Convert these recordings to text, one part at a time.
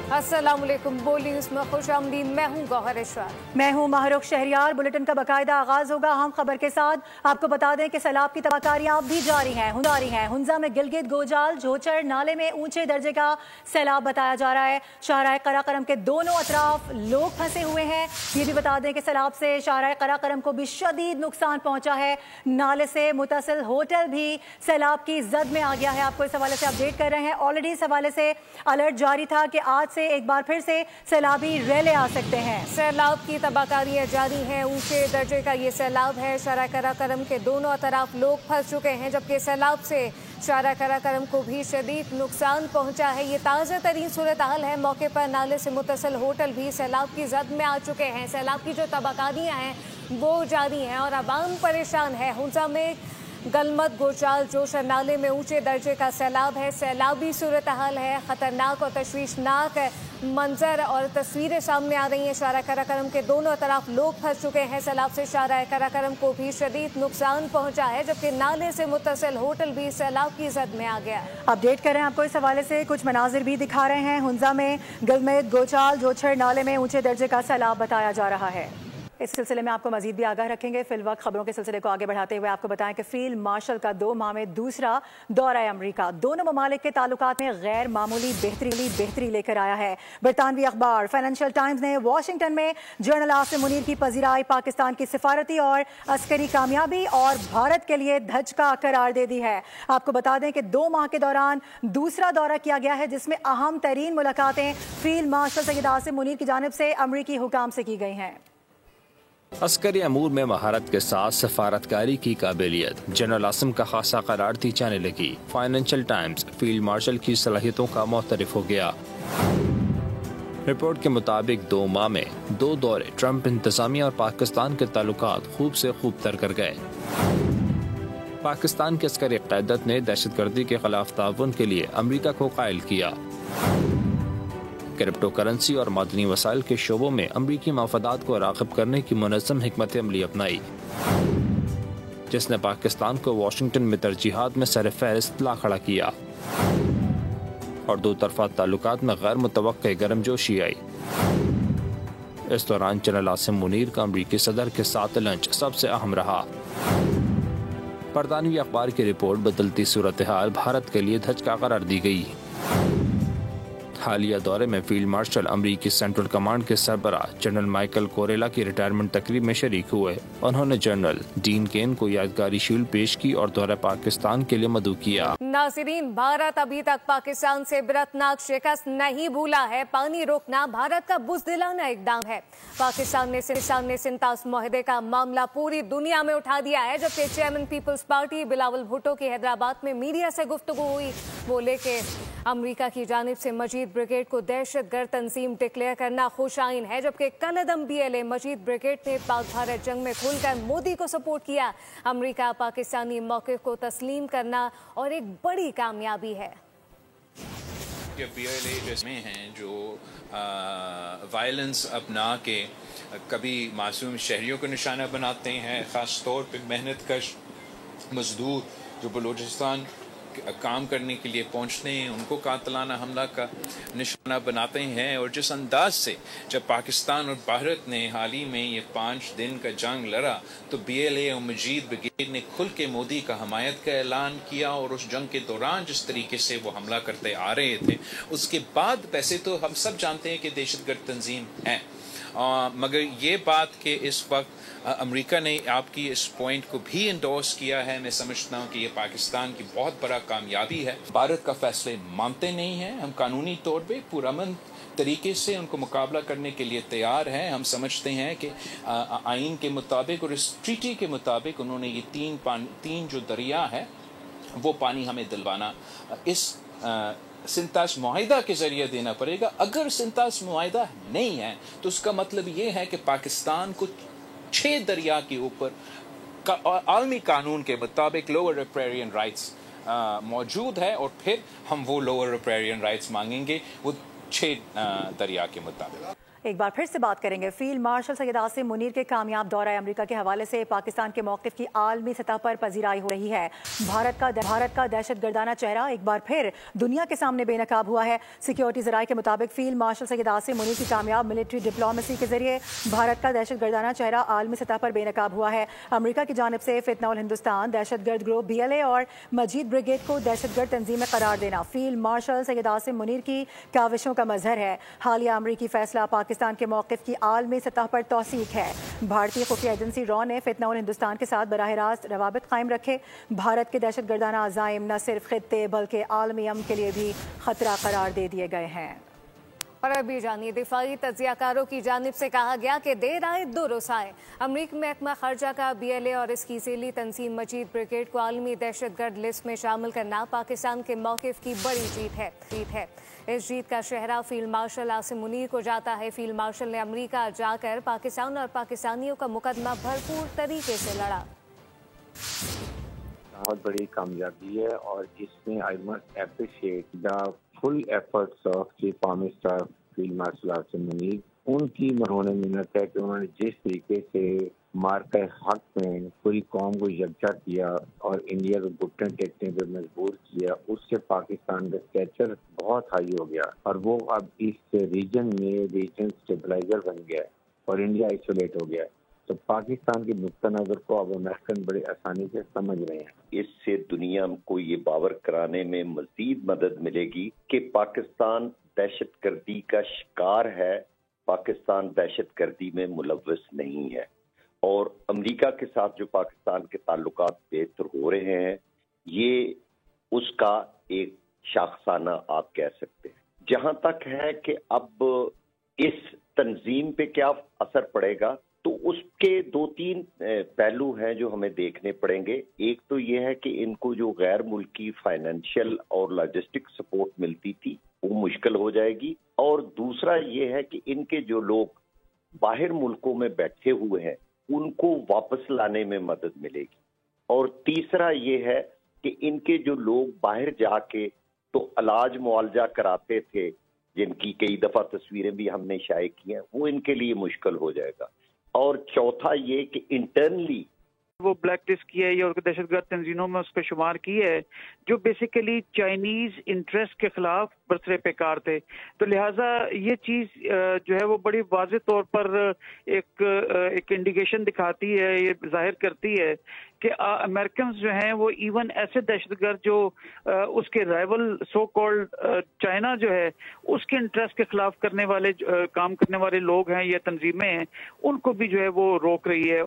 अस्सलामुअलैकुम। बोली उसमें खुश आमदीद। मैं हूँ गौहर इशरार। मैं हूँ माहरुख शहरियार। बुलेटिन का बाकायदा आगाज होगा हम खबर के साथ। आपको बता दें कि सैलाब की तबाहकारियां अब भी जारी हैं। हुंजा में गिलगित गोजाल झोचर नाले में ऊंचे दर्जे का सैलाब बताया जा रहा है। शाहराह कराकरम के दोनों अतराफ लोग फंसे हुए हैं। ये भी बता दें कि सैलाब से शाहराह कराकरम को भी शदीद नुकसान पहुंचा है। नाले से मुतसिल होटल भी सैलाब की जद में आ गया है। आपको इस हवाले से अपडेट कर रहे हैं। ऑलरेडी इस हवाले से अलर्ट जारी था कि आज से एक बार फिर से सैलाबी रैले आ सकते हैं। सैलाब की तबाहकारियां जारी हैं। ऊंचे दर्जे का ये सैलाब है। शाहराह कराकरम के दोनों अतराफ लोग फंस चुके हैं, जबकि सैलाब से शाहराह कराकरम को भी शदीद नुकसान पहुंचा है। ये ताज़ा तरीन सूरत हाल है। मौके पर नाले से मुतसिल होटल भी सैलाब की जद में आ चुके हैं। सैलाब की जो तबाहकारियां हैं वो जारी हैं और आवाम परेशान है। हुंजा में गलमत गोचाल जोशर नाले में ऊंचे दर्जे का सैलाब है। सैलाबी सूरत हाल है। खतरनाक और तशवीशनाक मंजर और तस्वीरें सामने आ रही हैं। शाहराह कराकरम के दोनों तरफ लोग फंस चुके हैं। सैलाब से शाहराह कराकरम को भी शदीद नुकसान पहुंचा है, जबकि नाले से मुतसिल होटल भी सैलाब की जद में आ गया। अपडेट कर रहे हैं आपको इस हवाले से। कुछ मनाजिर भी दिखा रहे हैं। हुंजा में गलमत गोचाल जोचर नाले में ऊंचे दर्जे का सैलाब बताया जा रहा है। इस सिलसिले में आपको मजीद भी आगाह रखेंगे। फिलवक्त खबरों के सिलसिले को आगे बढ़ाते हुए आपको बताएं कि फील्ड मार्शल का 2 माह में दूसरा दौरा अमरीका दोनों ममालिक के ताल्लुकात में गैर मामूली बेहतरी लेकर आया है। बरतानवी अखबार फाइनेंशियल टाइम्स ने वाशिंगटन में जनरल आसिम मुनीर की पजीराई पाकिस्तान की सिफारती और अस्करी कामयाबी और भारत के लिए धचका करार दे दी है। आपको बता दें कि 2 माह के दौरान दूसरा दौरा किया गया है, जिसमें अहम तरीन मुलाकातें फील्ड मार्शल सैयद आसिम मुनीर की जानिब से अमरीकी हुकाम से की गई हैं। अस्करी अमूर में महारत के साथ सफारतकारी की काबिलियत जनरल आसिम का खासा करार दी जाने लगी। फाइनेंशियल टाइम्स फील्ड मार्शल की सलाहियतों का मुतरफ हो गया। रिपोर्ट के मुताबिक 2 माह में 2 दौरे ट्रंप इंतजामिया और पाकिस्तान के ताल्लुकात खूब से खूब तर कर गए। पाकिस्तान के अस्करी क़यादत ने दहशतगर्दी के खिलाफ ताउन के लिए अमरीका को कायल किया। क्रिप्टो करेंसी और मादनी वसाइल के शोबों में अमरीकी मफादात को राग़िब करने की मुनज़्ज़म हिकमत अमली अपनाई, जिसने पाकिस्तान को वाशिंगटन में तरजीहात में सर फहरिस्त ला खड़ा किया और 2 तरफ़ा ताल्लुकात में गैर मुतवक्के गर्मजोशी आई। इस दौरान जनरल आसिम मुनीर का अमरीकी सदर के साथ लंच सबसे अहम रहा। बरतानवी अखबार की रिपोर्ट बदलती सूरत हाल भारत के लिए धचका करार दी गई। हालिया दौरे में फील्ड मार्शल अमरीकी सेंट्रल कमांड के सरबराह जनरल माइकल कोरेला की रिटायरमेंट तकरीब में शरीक हुए। उन्होंने जनरल डीन केन को यादगारी शील्ड पेश की और दौरा पाकिस्तान के लिए मदऊ किया। नाज़रीन, भारत अभी तक पाकिस्तान से बिरतनाक शिकस्त नहीं भूला है। पानी रोकना भारत का बुज़दिलाना इक़दाम है। पाकिस्तान ने सिंतास मुआहदे का मामला पूरी दुनिया में उठा दिया है। जबकि chairman Peoples Party Bilawal Bhutto की हैदराबाद में मीडिया से गुफ्तगू हुई। वो लेके अमरीका की जानिब से मजीद ब्रिगेड को दहशतगर्द तंजीम डिक्लेयर करना खुशाइन है, जबकि कलअदम BLA मजीद ब्रिगेड ने पाक भारत जंग में खुलकर मोदी को सपोर्ट किया। अमरीका पाकिस्तानी मौक़िफ़ को तस्लीम करना और एक बड़ी कामयाबी है। ये BLA जिसमें हैं जो वायलेंस अपना के कभी मासूम शहरियों को निशाना बनाते हैं, ख़ास तौर पर मेहनत कश मजदूर जो बलूचिस्तान काम करने के लिए पहुंचते हैं, उनको कातलाना हमला का निशाना बनाते हैं। और जिस अंदाज से जब पाकिस्तान और भारत ने हाल ही में ये 5 दिन का जंग लड़ा, तो BLA और मजीद ब्रिगेड ने खुल के मोदी का हमायत का ऐलान किया। और उस जंग के दौरान जिस तरीके से वो हमला करते आ रहे थे, उसके बाद वैसे तो हम सब जानते हैं कि दहशतगर्द तंजीम है, मगर ये बात कि इस वक्त अमेरिका ने आपकी इस पॉइंट को भी इंडोर्स किया है, मैं समझता हूँ कि ये पाकिस्तान की बहुत बड़ा कामयाबी है। भारत का फैसले मानते नहीं हैं। हम कानूनी तौर पे पुरअमन तरीके से उनको मुकाबला करने के लिए तैयार हैं। हम समझते हैं कि आइन के मुताबिक और इस ट्रीटी के मुताबिक उन्होंने ये 3 जो दरिया है वो पानी हमें दिलवाना इस सिंतास मुआहिदा के जरिए देना पड़ेगा। अगर सिंतास मुआहिदा नहीं है तो उसका मतलब ये है कि पाकिस्तान को 6 दरिया के ऊपर आलमी कानून के मुताबिक लोअर रिपेरियन राइट्स मौजूद है, और फिर हम वो लोअर रिपेरियन राइट्स मांगेंगे वो 6 दरिया के मुताबिक। एक बार फिर से बात करेंगे फील्ड मार्शल सैयद आसिम मुनीर के कामयाब दौरा अमेरिका के हवाले से पाकिस्तान के मौक़िफ़ की आलमी सतह पर पजीराई हो रही है। भारत का दहशत गर्दाना चेहरा एक बार फिर दुनिया के सामने बेनकाब हुआ है। सिक्योरिटी ज़राए के मुताबिक फील्ड मार्शल सैयद आसिम मुनीर की कामयाब मिलिट्री डिप्लोमेसी के जरिए भारत का दहशत गर्दाना चेहरा आलमी सतह पर बेनकाब हुआ है। अमेरिका की जानिब से फितनाउल हिंदुस्तान, दहशत गर्द ग्रुप BLA और मजीद ब्रिगेड को दहशत गर्द तंजीमें करार देना फील्ड मार्शल सैयद आसिम मुनीर की काविशों का मजहर है। हालिया अमरीकी फैसला पाकिस्तान के मौक़िफ़ की आलमी सतह पर तौसीक है। भारतीय खुफिया एजेंसी रॉ ने फितनाउल हिंदुस्तान के साथ बराह रास्त रवाबित कायम रखे। भारत के दहशत गर्दाना अज़ाइम न सिर्फ खित्ते बल्कि आलमी अमन के लिए भी खतरा करार दे दिए गए हैं। और अभी जानिए दिफाई तज्जियाकारों की जानिब से कहा गया कि देर आए दुरुस्त आए। अमरीकी महकमा खर्जा का BLA और इसकी ज़ेली तंजीम मजीद ब्रिगेड को आलमी दहशत गर्द लिस्ट में शामिल करना पाकिस्तान के मौक़िफ़ की बड़ी जीत है। इस जीत का शहरा फील्ड मार्शल आसिम मुनीर को जाता है। फील्ड मार्शल ने अमरीका जाकर पाकिस्तान और पाकिस्तानियों का मुकदमा भरपूर तरीके से लड़ा। बहुत बड़ी कामयाबी है और इसमें I must appreciate the full efforts of chief army staff field marshal Asim Munir. उनकी मरहून मिन्नत है कि उन्होंने जिस तरीके से मार्के हक में पूरी कौम को यकजा किया और इंडिया को घुटने टेकने पर मजबूर किया, उससे पाकिस्तान का स्टेचर बहुत हाई हो गया और वो अब इस रीजन स्टेबलाइजर बन गया और इंडिया आइसोलेट हो गया। तो पाकिस्तान के नुक्ता नज़र को अब अमेरिकन बड़ी आसानी से समझ रहे हैं। इससे दुनिया को ये बावर कराने में मजीद मदद मिलेगी कि पाकिस्तान दहशत गर्दी का शिकार है, पाकिस्तान दहशत गर्दी में मुलव्वस नहीं है। और अमेरिका के साथ जो पाकिस्तान के ताल्लुकात बेहतर हो रहे हैं, ये उसका एक शाखसाना आप कह सकते हैं। जहां तक है कि अब इस तंजीम पे क्या असर पड़ेगा, तो उसके 2-3 पहलू हैं जो हमें देखने पड़ेंगे। एक तो ये है कि इनको जो गैर मुल्की फाइनेंशियल और लॉजिस्टिक सपोर्ट मिलती थी वो मुश्किल हो जाएगी, और दूसरा ये है कि इनके जो लोग बाहर मुल्कों में बैठे हुए हैं उनको वापस लाने में मदद मिलेगी, और तीसरा ये है कि इनके जो लोग बाहर जाके तो इलाज मुआवजा कराते थे, जिनकी कई दफा तस्वीरें भी हमने शाये की हैं, वो इनके लिए मुश्किल हो जाएगा। और चौथा ये कि इंटरनली वो ब्लैक लिस्ट की है और दहशतगर्द तंजीमों में उसको शुमार की है जो बेसिकली चाइनीज इंटरेस्ट के खिलाफ बरसरे पेकार थे। तो लिहाजा ये चीज जो है वो बड़ी वाज़ेह तौर पर एक इंडिकेशन दिखाती है, ये जाहिर करती है कि अमेरिकन जो हैं वो इवन ऐसे दहशतगर्द जो उसके राइवल सो कॉल्ड चाइना जो है उसके इंटरेस्ट के खिलाफ करने वाले काम करने वाले लोग हैं या तंजीमें हैं, उनको भी जो है वो रोक रही है।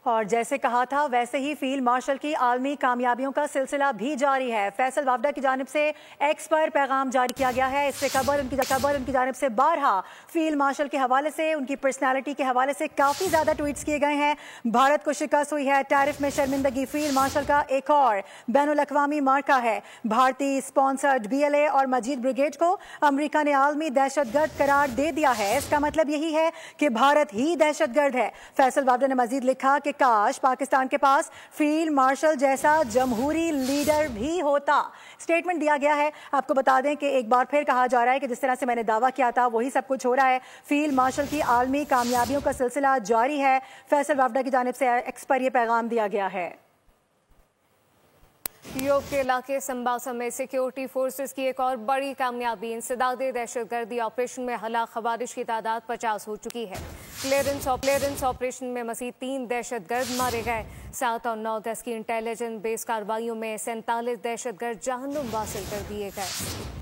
और जैसे कहा था वैसे ही फील्ड मार्शल की आलमी कामयाबियों का सिलसिला भी जारी है। फैसल वावडा की जानिब से एक्स पर पैगाम जारी किया गया है। इससे कबल उनकी जानिब से बारहा फील्ड मार्शल के हवाले से, उनकी पर्सनालिटी के हवाले से काफ़ी ज़्यादा ट्वीट्स किए गए हैं। भारत को शिकस्त हुई है, टैरिफ में शर्मिंदगी फील्ड मार्शल का एक और बैनुल-अक़वामी मार्का है। भारतीय स्पॉन्सर्ड BLA और मजीद ब्रिगेड को अमरीका ने आलमी दहशतगर्द करार दे दिया है। इसका मतलब यही है कि भारत ही दहशतगर्द है। फैसल वावडा ने मजीद लिखा कि काश पाकिस्तान के पास फील्ड मार्शल जैसा जमहूरी लीडर भी होता। स्टेटमेंट दिया गया है। आपको बता दें कि एक बार फिर कहा जा रहा है कि जिस तरह से मैंने दावा किया था वही सब कुछ हो रहा है। फील्ड मार्शल की आलमी कामयाबियों का सिलसिला जारी है। फैसल वावडा की जानिब से एक्स पर यह पैगाम दिया गया है। योग के इलाके संबासा में सिक्योरिटी फोर्सेस की एक और बड़ी कामयाबी, इंसदादे दहशतगर्दी ऑपरेशन में हलाक खवारिज की तादाद 50 हो चुकी है। क्लियरेंस ऑपरेशन में मज़ीद 3 दहशतगर्द मारे गए। 7 और 9 अगस्त की इंटेलिजेंस बेस कार्रवाइयों में 47 दहशतगर्द जहन्नुम वासिल कर दिए गए।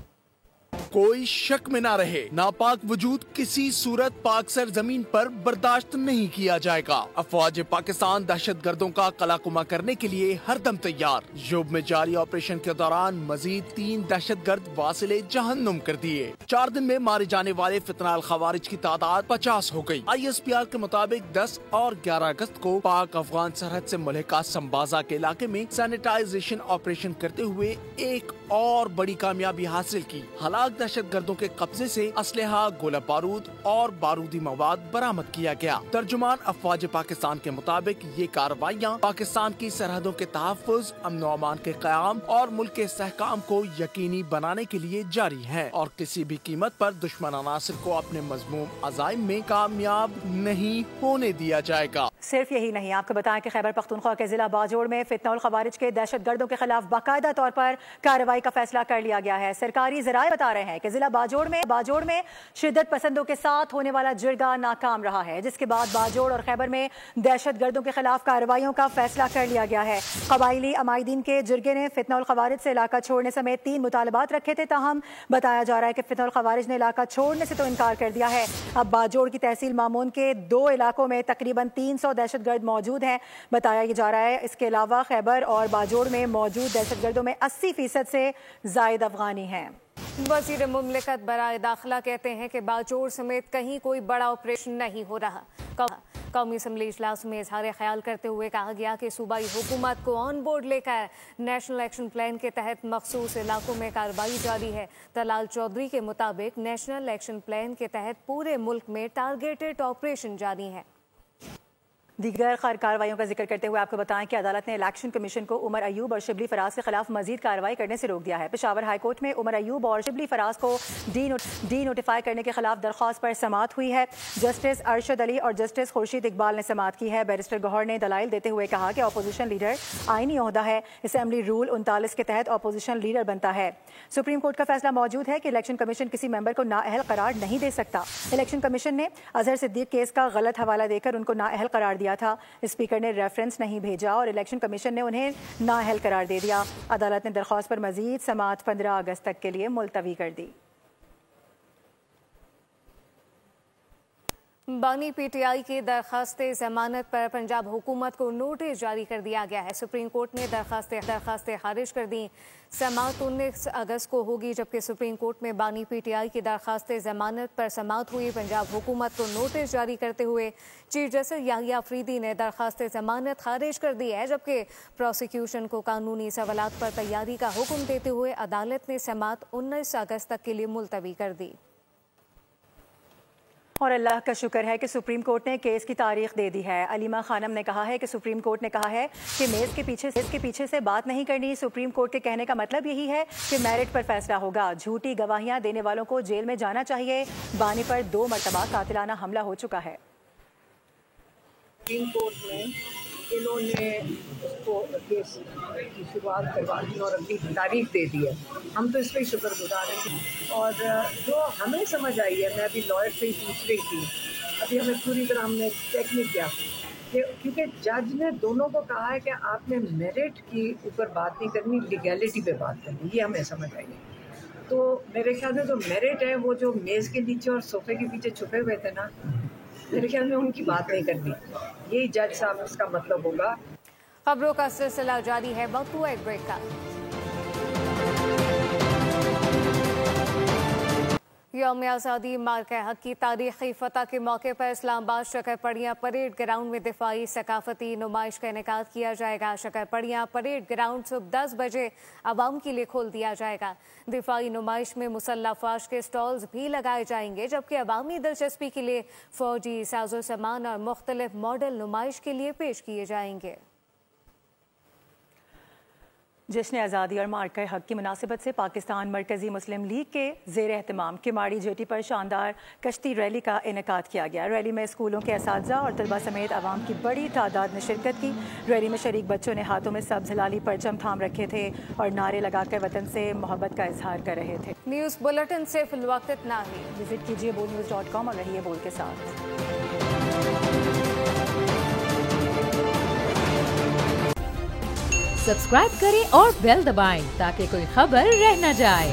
कोई शक में ना रहे, नापाक वजूद किसी सूरत पाक सर जमीन पर बर्दाश्त नहीं किया जाएगा। अफवाज पाकिस्तान दहशत गर्दों का कलाकुमा करने के लिए हरदम तैयार। यूब में जारी ऑपरेशन के दौरान मजीद 3 दहशत गर्द वासिले जहन्नुम कर दिए। 4 दिन में मारे जाने वाले फितनाल खवारिज की तादाद 50 हो गई। ISPR के मुताबिक 10 और 11 अगस्त को पाक अफगान सरहद से मुल्हिका संबाजा के इलाके में सैनिटाइजेशन ऑपरेशन करते हुए एक और बड़ी कामयाबी हासिल की। हलाक दहशत गर्दों के कब्जे से असलहा, गोला बारूद और बारूदी मवाद बरामद किया गया। तर्जुमान अफवाज पाकिस्तान के मुताबिक ये कार्रवाइयाँ पाकिस्तान की सरहदों के तहफ़्फ़ुज़, अमन व अमान के क़याम और मुल्क के इस्तेहकाम को यकीनी बनाने के लिए जारी है और किसी भी कीमत पर दुश्मन अनासिर को अपने मज़मूम अज़ाइम में कामयाब नहीं होने दिया जाएगा। सिर्फ यही नहीं, आपको बताएं कि खैबर पख्तूनख्वा के जिला बाजोड़ में फितनउल खवारिज के दहशत गर्दों के खिलाफ बाकायदा तौर पर कार्रवाई का फैसला कर लिया गया है। सरकारी ज़राए बता रहे हैं कि जिला बाजोड़ में शिद्दत पसंदों के साथ होने वाला जिरगा नाकाम रहा है, जिसके बाद बाजोड़ और खैबर में दहशत गर्दों के खिलाफ कार्रवाइयों का फैसला कर लिया गया है। कबाइली अमायदीन के जिरगे ने फितनउल खवारिज से इलाका छोड़ने समेत 3 मुतालबात रखे थे, ताहम बताया जा रहा है कि फितनउल खवारिज ने इलाका छोड़ने से तो इनकार कर दिया है। अब बाजोड़ की तहसील मामून के 2 इलाकों में तकरीबन 300 दहशत गर्द मौजूद हैं, बताया जा रहा है। इसके अलावा खैबर और बाजोड़ में मौजूद दहशत गर्दों में 80% से जायद अफगानी हैं। वज़ीर मुमलिकत बराए दाखिला कहते हैं कि बाजोड़ समेत कहीं कोई बड़ा ऑपरेशन नहीं हो रहा। कौमी असम्बली इजलास में इजहार ख्याल करते हुए कहा गया कि सूबाई हुकूमत को ऑन बोर्ड लेकर नेशनल एक्शन प्लान के तहत मखसूस इलाकों में कार्रवाई जारी है। दलाल चौधरी के मुताबिक नेशनल एक्शन प्लान के तहत पूरे मुल्क में टारगेटेड ऑपरेशन जारी है। दीगर कार्रवाइयों का जिक्र करते हुए आपको बताएं कि अदालत ने इलेक्शन कमीशन को उमर अयूब और शिबली फराज के खिलाफ मजीद कार्रवाई करने से रोक दिया है। पेशावर हाई कोर्ट में उमर अयूब और शिबली फराज को डी नोटिफाई करने के खिलाफ दरख्वास्त पर समाअत हुई है। जस्टिस अरशद अली और जस्टिस खुर्शीद इकबाल ने समाअत की है। बैरिस्टर गौहर ने दलाइल देते हुए कहा कि अपोजिशन लीडर आईनी ओहदा है, असेंबली रूल 39 के तहत अपोजिशन लीडर बनता है। सुप्रीम कोर्ट का फैसला मौजूद है कि इलेक्शन कमीशन किसी मेंबर को नाअहल करार नहीं दे सकता। इलेक्शन कमीशन ने अजहर सिद्दीक केस का गलत हवाला देकर उनको नाअहल करार दिया था। स्पीकर ने रेफरेंस नहीं भेजा और इलेक्शन कमीशन ने उन्हें नाअहल करार दे दिया। अदालत ने दरख्वास्त पर मजीद समाअत 15 अगस्त तक के लिए मुलतवी कर दी। बानी पीटीआई की दरखास्त जमानत पर पंजाब हुकूमत को नोटिस जारी कर दिया गया है। सुप्रीम कोर्ट ने दरखास्तें खारिज कर दी। समाअत 19 अगस्त को होगी, जबकि सुप्रीम कोर्ट में बानी पीटीआई की दरखास्त जमानत पर समाअत हुई। पंजाब हुकूमत को नोटिस जारी करते हुए चीफ जस्टिस याहिया अफरीदी ने दरखास्त जमानत खारिज कर दी है, जबकि प्रोसिक्यूशन को कानूनी सवालात पर तैयारी का हुक्म देते हुए अदालत ने समाअत 19 अगस्त तक के लिए मुलतवी कर दी। और अल्लाह का शुक्र है कि सुप्रीम कोर्ट ने केस की तारीख दे दी है। अलीमा खानम ने कहा है कि सुप्रीम कोर्ट ने कहा है कि मेज़ के पीछे से बात नहीं करनी। सुप्रीम कोर्ट के कहने का मतलब यही है कि मेरिट पर फैसला होगा। झूठी गवाहियां देने वालों को जेल में जाना चाहिए। बानी पर 2 मरतबा कातिलाना हमला हो चुका है। सुप्रीम कोर्ट में इन्होंने उसको केस की शुरुआत करवा दी और अपनी तारीख दे दी है। हम तो इस पर शुक्रगुजार हैं। और जो हमें समझ आई है, मैं अभी लॉयर से ही पूछ रही थी, अभी हमें पूरी तरह हमने चेक नहीं किया कि क्योंकि जज ने दोनों को कहा है कि आपने मेरिट की ऊपर बात नहीं करनी, लीगैलिटी पे बात करनी। ये हमें समझ आई है। तो मेरे ख्याल में जो मेरिट है वो जो मेज़ के नीचे और सोफे के पीछे छुपे हुए थे ना, मेरे ख्याल में उनकी बात नहीं करनी। यही जज साहब इसका मतलब होगा। खबरों का सिलसिला जारी है, वक्त हुआ एक ब्रेक का। यौम आज़ादी मार्के हक की तारीखी फतह के मौके पर इस्लामाबाद शकरपड़ियाँ परेड ग्राउंड में दिफाई सकाफती नुमाइश का इनेकाद किया जाएगा। शकरपड़ियाँ परेड ग्राउंड सुबह 10 बजे आवाम के लिए खोल दिया जाएगा। दिफाई नुमाइश में मुसल्लह फाश के स्टॉल्स भी लगाए जाएंगे, जबकि अवामी दिलचस्पी के लिए फौजी साजो सामान और मुख्तलिफ मॉडल नुमाइश के लिए पेश किए जाएंगे। जश्न आज़ादी और मार्का हक की मुनासिबत से पाकिस्तान मरकज़ी मुस्लिम लीग के ज़ेर एहतमाम किमाड़ी जेटी पर शानदार कश्ती रैली का इनेकाद किया गया। रैली में स्कूलों के असातिज़ा और तलबा समेत आवाम की बड़ी तादाद ने शिरकत की। रैली में शरीक बच्चों ने हाथों में सब्ज़ हिलाली परचम थाम रखे थे और नारे लगाकर वतन से मोहब्बत का इजहार कर रहे थे। न्यूज़ बुलेटिन से फिलवक्त इतना ही। विजिट कीजिए boldnews.com और रहिए बोल के साथ। सब्सक्राइब करें और बेल दबाएं ताकि कोई खबर रह न जाए।